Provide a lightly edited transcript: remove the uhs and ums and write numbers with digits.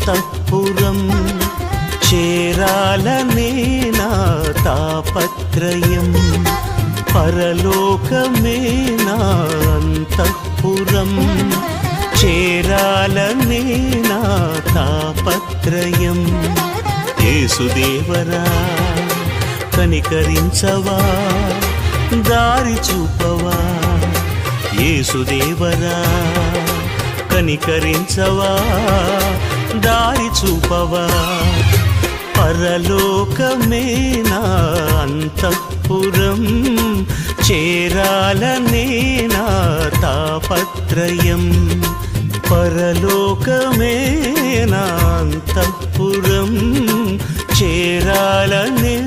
అంతఃపురం చేరాలనే నా తాపత్రయం పరలోకమే నా అంతఃపురం చేరాలనే నా తాపత్రయం యేసుదేవరా కనికరించవా దారి చూపవా యేసుదేవరా కనికరించవా దారి చూపవా పరలోకమే నా అంతఃపురం చేరాలనే నా తాపత్రయం పరలోకమే నా అంతఃపురం చేరాలనే